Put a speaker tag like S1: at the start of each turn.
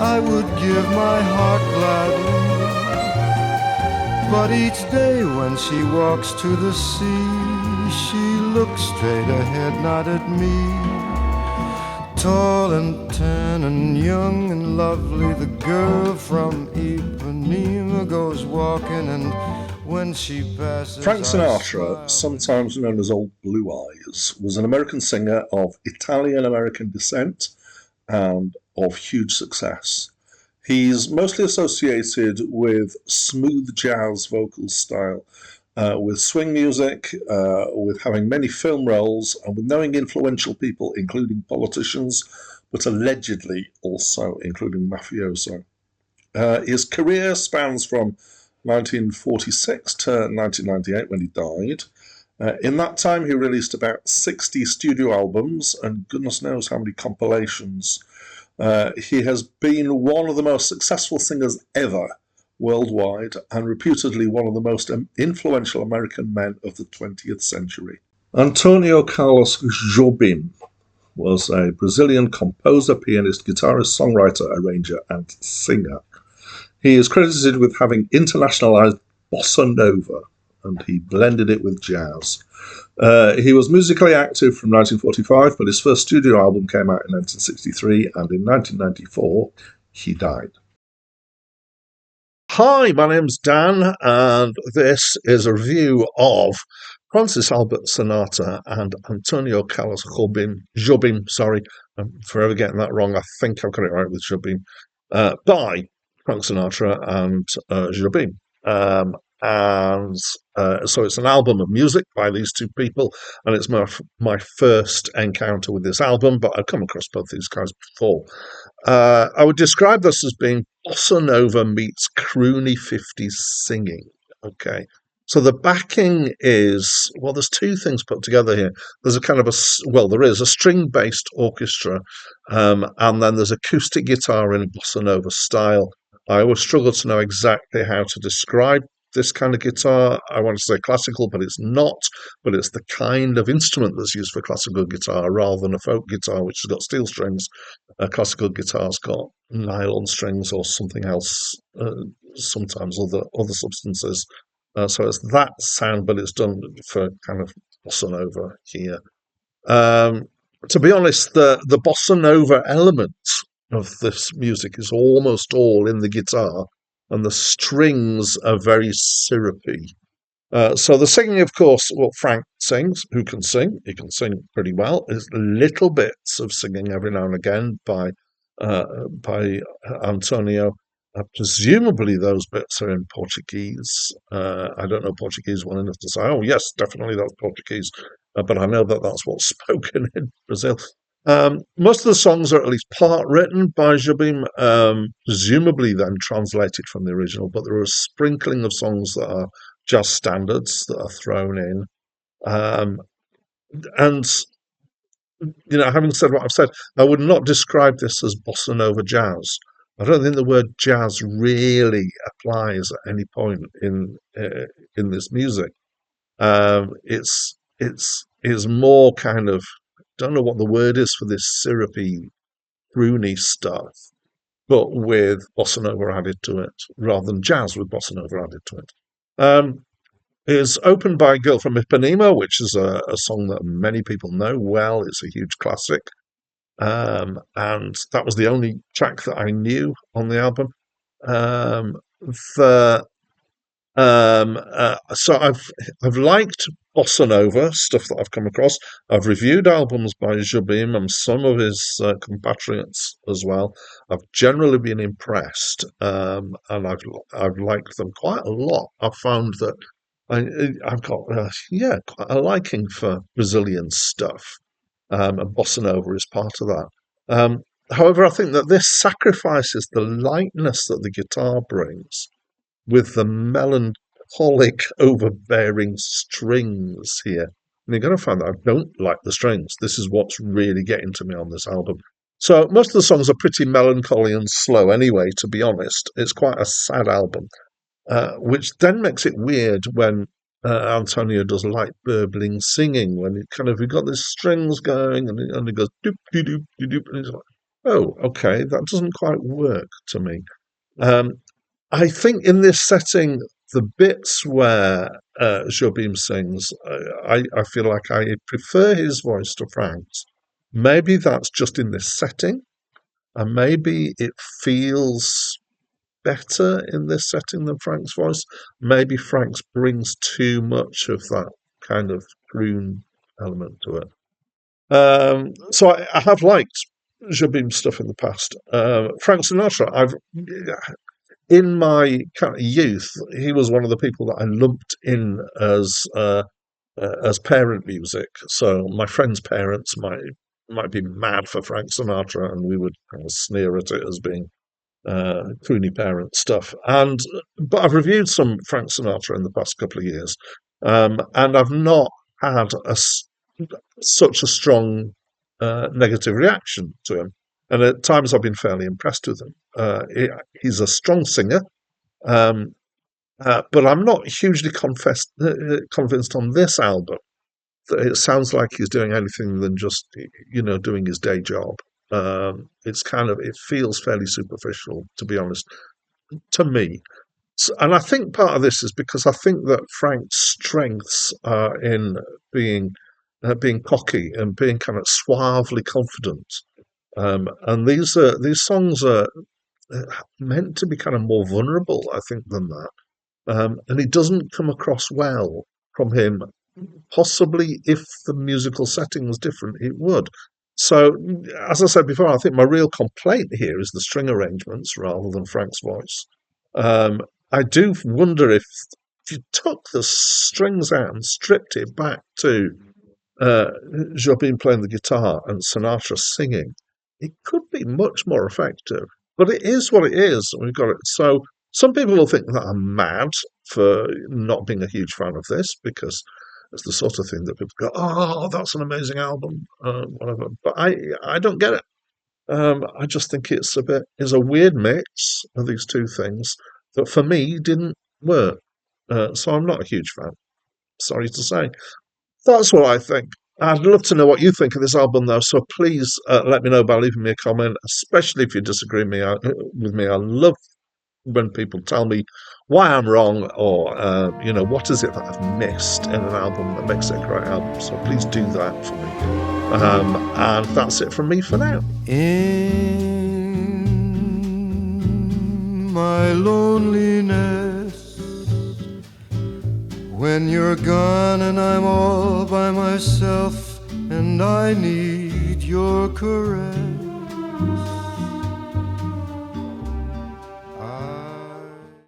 S1: I would give my heart gladly. But each day when she walks to the sea, she looks straight ahead, not at me. Tall and tan and young and lovely, the girl from Ipanema goes walking, and when she passes,
S2: Frank Sinatra, sometimes known as Old Blue Eyes, was an American singer of Italian-American descent and of huge success. He's mostly associated with smooth jazz vocal style, with swing music, with having many film roles, and with knowing influential people, including politicians, but allegedly also including mafioso. His career spans from 1946 to 1998 when he died. In that time, he released about 60 studio albums and goodness knows how many compilations. He has been one of the most successful singers ever worldwide and reputedly one of the most influential American men of the 20th century. Antonio Carlos Jobim was a Brazilian composer, pianist, guitarist, songwriter, arranger, and singer. He is credited with having internationalized bossa nova, and he blended it with jazz. He was musically active from 1945, but his first studio album came out in 1963, and in 1994, he died. Hi, my name's Dan, and this is a review of Francis Albert Sinatra and Antonio Carlos Jobim, sorry, I'm forever getting that wrong. I think I've got it right with Jobim, by Frank Sinatra and Jobim. So it's an album of music by these two people, and it's my first encounter with this album, but I've come across both these guys before. I would describe this as being bossa nova meets croony 50s singing. Okay, so the backing is, well, there's two things put together here. There's a kind of there is a string-based orchestra, and then there's acoustic guitar in bossa nova style. I always struggle to know exactly how to describe this kind of guitar. I want to say classical, but it's not. But it's the kind of instrument that's used for classical guitar rather than a folk guitar, which has got steel strings. A classical guitar's got nylon strings or something else, sometimes other substances. So it's that sound, but it's done for kind of bossa nova here. To be honest, the bossa nova element of this music is almost all in the guitar, and the strings are very syrupy. So the singing, of course, well, Frank sings. Who can sing? He can sing pretty well. There's little bits of singing every now and again by Antonio. Presumably those bits are in Portuguese. I don't know Portuguese well enough to say, oh, yes, definitely that's Portuguese. But I know that that's what's spoken in Brazil. Most of the songs are at least part written by Jobim, presumably then translated from the original, but there are a sprinkling of songs that are jazz standards that are thrown in. And, having said what I've said, I would not describe this as bossa nova jazz. I don't think the word jazz really applies at any point in this music. It's more kind of, don't know what the word is for this syrupy, croony stuff, but with bossa nova added to it, rather than jazz with bossa nova added to it. It's opened by Girl from Ipanema, which is a song that many people know well. It's a huge classic. And that was the only track that I knew on the album. So I've liked bossa nova stuff that I've come across. I've reviewed albums by Jobim and some of his compatriots as well. I've generally been impressed, and I've liked them quite a lot. I've found that I've got quite a liking for Brazilian stuff, and bossa nova is part of that. However, I think that this sacrifices the lightness that the guitar brings with the melancholic, overbearing strings here. And you're going to find that I don't like the strings. This is what's really getting to me on this album. So most of the songs are pretty melancholy and slow anyway, to be honest. It's quite a sad album, which then makes it weird when Antonio does light burbling singing, when we've got the strings going and it goes doop, doop, doop, doop, doop, and it's like, Oh, okay, that doesn't quite work to me. Um, I think in this setting, the bits where Jobim sings, I feel like I prefer his voice to Frank's. Maybe that's just in this setting, and maybe it feels better in this setting than Frank's voice. Maybe Frank's brings too much of that kind of croon element to it. So I have liked Jobim's stuff in the past. Frank Sinatra, I've in my kind of youth, he was one of the people that I lumped in as parent music. So my friends' parents might be mad for Frank Sinatra, and we would kind of sneer at it as being croony parent stuff. But I've reviewed some Frank Sinatra in the past couple of years, and I've not had such a strong negative reaction to him. And at times I've been fairly impressed with him. He's a strong singer, um, but I'm not hugely convinced on this album that it sounds like he's doing anything than just doing his day job. It feels fairly superficial, to be honest, to me. And I think part of this is because I think that Frank's strengths are in being being cocky and being kind of suavely confident. And these songs are meant to be kind of more vulnerable, I think, than that. And it doesn't come across well from him. Possibly, if the musical setting was different, it would. So, as I said before, I think my real complaint here is the string arrangements rather than Frank's voice. Um, I do wonder if you took the strings out and stripped it back to uh, Jobim playing the guitar and Sinatra singing, it could be much more effective. But it is what it is. We've got it. So some people will think that I'm mad for not being a huge fan of this because it's the sort of thing that people go, "Oh, that's an amazing album," whatever. But I don't get it. I just think it's a weird mix of these two things that for me didn't work. So I'm not a huge fan. Sorry to say. That's what I think. I'd love to know what you think of this album, though. So please let me know by leaving me a comment, especially if you disagree with me. I love when people tell me why I'm wrong or, what is it that I've missed in an album that makes it a great album. So please do that for me. And that's it from me for now.
S1: In my loneliness, when you're gone and I'm all by myself and I need your caress,